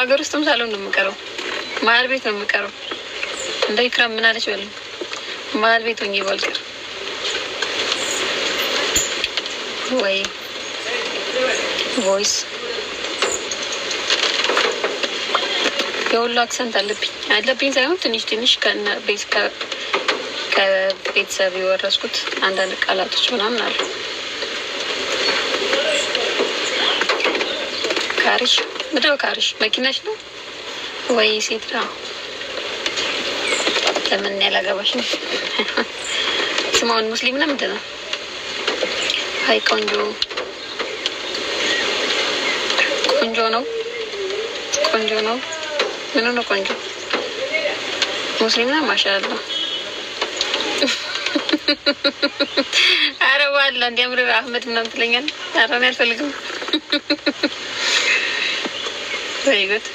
ሀገር ውስጥም ሳልሆን ነው የምቀረው። መሀል ቤት ነው የምቀረው። እንደ ኢክራም ምን አለች በለኝ። መሀል ቤት ሆኜ ባልቀር ወይ ቮይስ የሁሉ አክሰንት አለብኝ ሳይሆን ትንሽ ከቤተሰብ የወረስኩት አንዳንድ ቃላቶች ምናምን አሉ። ካሪሽ ምንድነው? ካሪሽ መኪናሽ ነው ወይ ሴት ነው? ለምን ያላገባሽ ነው? ስማውን ሙስሊም ነው ምንድን ነው? አይ ቆንጆ ነው። ምን ነው ቆንጆ? ሙስሊም ነው ማሻአላ። አረ ዋላ እንዲያምር አህመድ ምናምን ትለኛለህ። አረ እኔ አልፈልግም። ወይጉት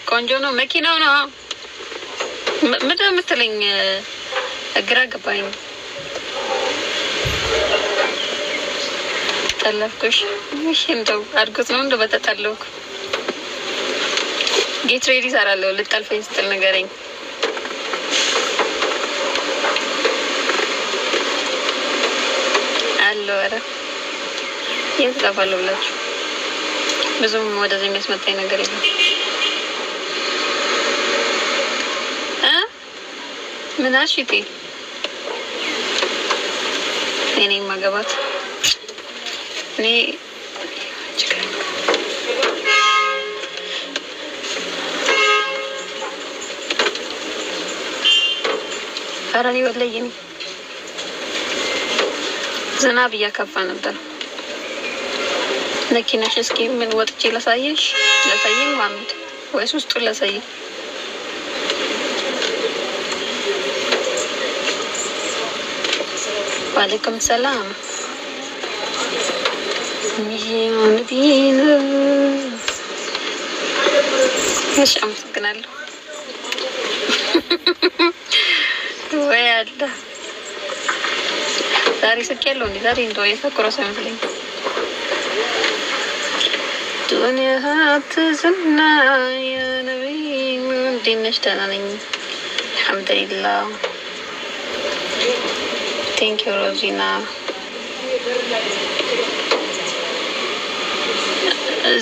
ቆንጆ ነው። መኪናው ነው ምንድን ነው የምትለኝ? ግራ ገባኝ። ጠለፍኩሽ። እሺ እንደው አድርጎት ነው እንደው በተጠለኩ ጌት ሬዲ ሰራለሁ። ልጠልፈኝ ስትል ንገረኝ። አለው ኧረ የት እጠፋለሁ ብላችሁ ብዙም ወደዚህ የሚያስመጣኝ ነገር የለም። ምን አልሽኝ? እኔ ማገባት እኔ አራኒ ወለኝ ዝናብ እያከፋ ነበር። መኪናሽ እስኪ ምን ወጥቼ ላሳየኝ ማምድ ወይስ ውስጡን ላሳየኝ? ዋሌኩም ሰላም ሚሊዮን ቢን እሺ፣ አመሰግናለሁ። ወይ አለ ዛሬ ስልክ ያለው እንዴ? ዛሬ እንደው የፈክሮስ አይመስለኝ። ዱንያ ሀብትዝና የነቢይ እንዴት ነሽ? ደህና ነኝ አልሐምዱሊላህ። ቴንክ ዩ ሮዚና።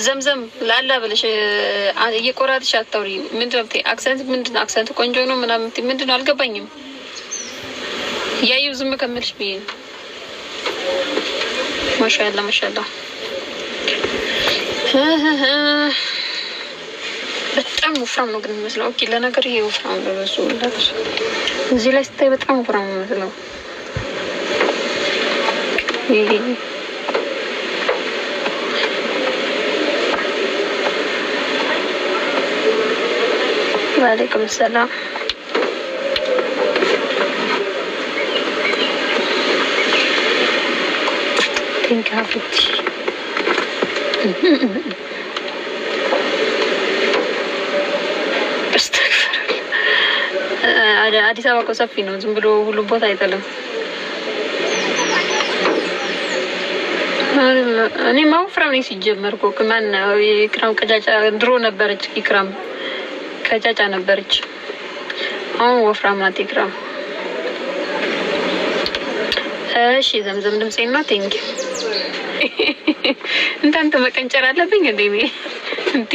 ዘምዘም ላላ ብለሽ እየቆራጥሽ አታውሪ። ምንድነው አክሰንት ቆንጆ ነው ምናምን ምንድነው? አልገባኝም። ያየው ዝም ከመልሽ ብዬ ነው። ማሻአላ በጣም ወፍራም ነው ግን የሚመስለው። ኦኬ ለነገር ይሄ ወፍራም ነው ለሱ እዚህ ላይ ስታይ በጣም ወፍራም ነው የሚመስለው። ዋሌኩም ሰላም። ቲንካፍቲ አዲስ አበባ እኮ ሰፊ ነው። ዝም ብሎ ሁሉም ቦታ አይጠልም። እኔ ማውፍራም ነኝ ሲጀመር እኮ ከማን ኢክራም ቀጫጫ ድሮ ነበረች። ኢክራም ቀጫጫ ነበረች። አሁን ወፍራም ናት ኢክራም። እሺ ዘምዘም ድምጼ ነው። ቴንክ እንታንተ መቀንጨር አለብኝ እንዴ? እንዴ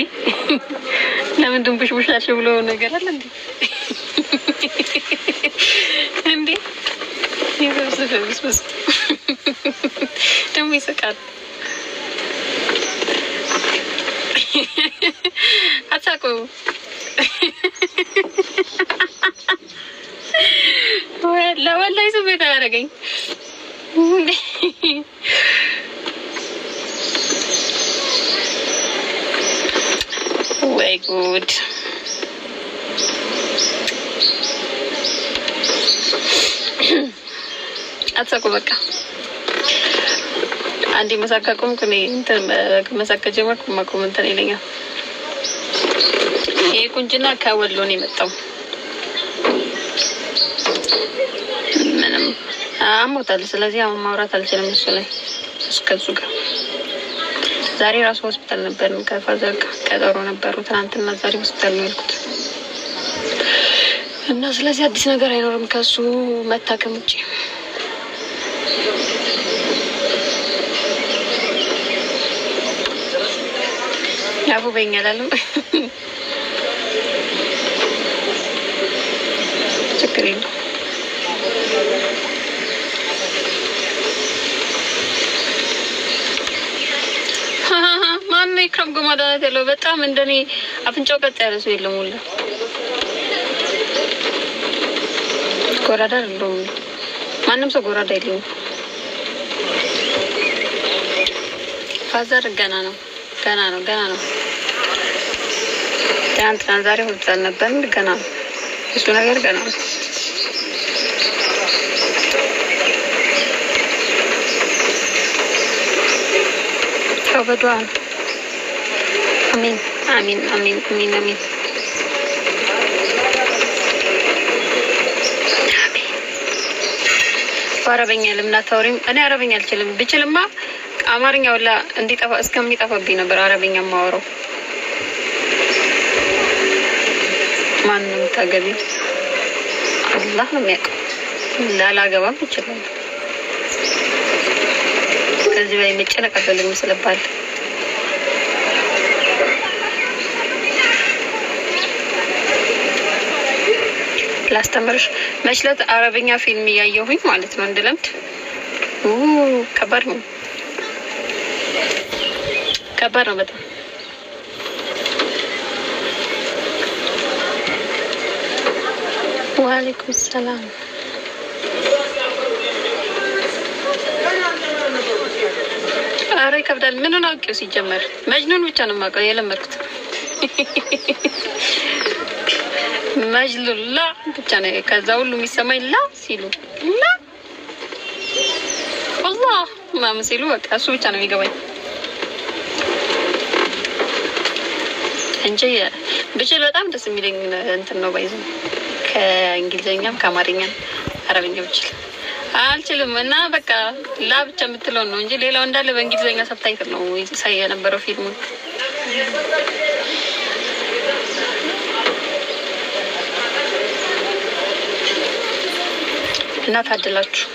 ለምን ድንቡሽቡሽ ብሎ ነገር አለ እንዴ? እንዴ ይበስበስ ደግሞ ይስቃል። አታውቁ ወላሂ ስሜት አያደርገኝ። ወይ ጉድ! አትሳቁ በቃ። አንዴ መሳካቁም ከኔ እንትን መሳካ ጀመርኩ ማቆም እንትን ይለኛል። ይሄ ቁንጅና ከወሎ ነው የመጣው። ምንም አሞታል። ስለዚህ አሁን ማውራት አልችልም እሱ ላይ እስከዙ ጋር ዛሬ ራሱ ሆስፒታል ነበር። ከፋዘር ጋር ቀጠሮ ነበሩ ትናንትና። ዛሬ ሆስፒታል ነው ያልኩት እና ስለዚህ አዲስ ነገር አይኖርም ከሱ መታከም ውጪ። ያቡ በእኛላሉ ችግር የለም። ማነው ኢክራም ጎማዳነት ያለው? በጣም እንደኔ አፍንጫው ቀጥ ያለ ሰው የለም። ሁላ ጎራዳ አይደለም። ማንም ሰው ጎራዳ የለም። ፋዘር ገና ነው። ትናንትና ዛሬ ሆስፒታል ነበር። ገና ነው እሱ ነገር ገና ነው። በዱዓ አሚን አሚን አሚን አሚን አሚን። በአረበኛ ለምን አታወሪም? እኔ አረበኛ አልችልም። ብችልማ አማርኛ ወላ እንዲጠፋ እስከሚጠፋብኝ ነበር አረበኛ የማወራው። ማንም ታገቢ አላህ ነው የሚያውቀው። ላላገባም ይችላል። ከዚህ በላይ መጨነቅ አልፈልግም ስለባል ላስተምርሽ መችለት አረበኛ ፊልም እያየሁኝ ማለት ነው እንድለምድ። ከባድ ነው በጣም። ወአለይኩም ሰላም። አረ ይከብዳል። ምኑን አውቄው ሲጀመር መጅኑን ብቻ ነው የማውቀው የለመድኩት። መጅኑን ላ ብቻ ነው። ከዛ ሁሉ የሚሰማኝ ላ ሲሉ ላ አላህ ማም ሲሉ በቃ እሱ ብቻ ነው የሚገባኝ እንጂ ብችል በጣም ደስ የሚለኝ እንትን ነው ባይዘው ከእንግሊዘኛም ከአማርኛም አረብኛ ብችል አልችልም። እና በቃ ላ ብቻ የምትለው ነው እንጂ ሌላው እንዳለ በእንግሊዘኛ ሰብታይትል ነው ሳይ የነበረው ፊልሙ። እና ታድላችሁ።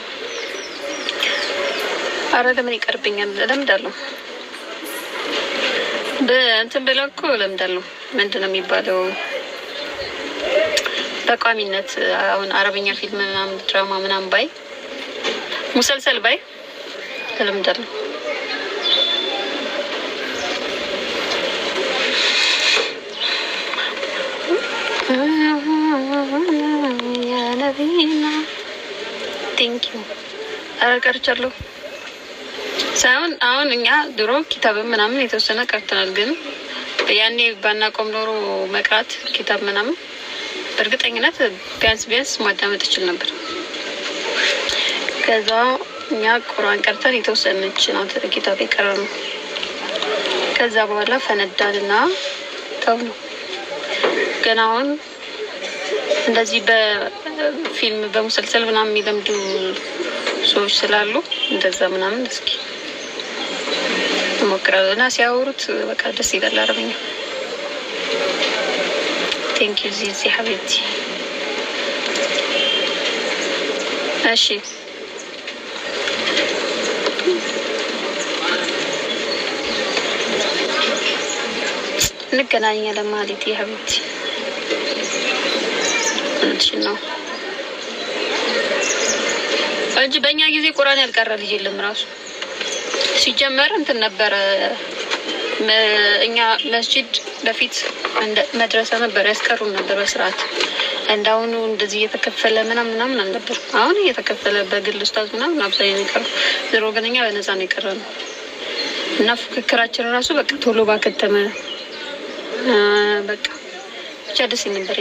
አረ ለምን ይቀርብኛል? ለምዳለሁ በእንትን ብለው እኮ ለምዳለሁ። ምንድን ነው የሚባለው? በቋሚነት አሁን አረበኛ ፊልም ምናምን ድራማ ምናምን ባይ ሙሰልሰል ባይ ለምዳለሁ። ያ ነቢና ቴንክ ዩ። አረ ቀርቻለሁ ሳይሆን አሁን እኛ ድሮ ኪታብ ምናምን የተወሰነ ቀርተናል። ግን ያኔ ባናቆም ኖሮ መቅራት ኪታብ ምናምን በእርግጠኝነት ቢያንስ ማዳመጥ ይችል ነበር። ከዛ እኛ ቁርአን ቀርተን የተወሰነች ነው ኪታብ የቀረነው። ከዛ በኋላ ፈነዳልና ተው ነው። ገና አሁን እንደዚህ በፊልም በሙሰልሰል ምናምን የሚለምዱ ሰዎች ስላሉ እንደዛ ምናምን እስኪ ሞክራለሁ እና ሲያወሩት በቃ ደስ ይላል አረበኛ። ቴንክ ዩ ዚዚ ሀቢብቲ። እሺ እንገናኛለን ማለት ሀቢብቲ ነው እንጂ በእኛ ጊዜ ቁርአን ያልቀረ ልጅ የለም። ራሱ ሲጀመር እንትን ነበረ። እኛ መስጂድ በፊት መድረሳ ነበር ያስቀሩን ነበር በስርዓት። እንዳሁኑ እንደዚህ እየተከፈለ ምናምን አልነበር። አሁን እየተከፈለ በግል ኡስታዝ ምናምን አብዛኛው ነው። ዝሮ ግን እኛ በነፃ ነው የቀረነው እና ፉክክራችን ራሱ በቃ ቶሎ ባከተመ በቃ ብቻ ደስ ይል ነበር።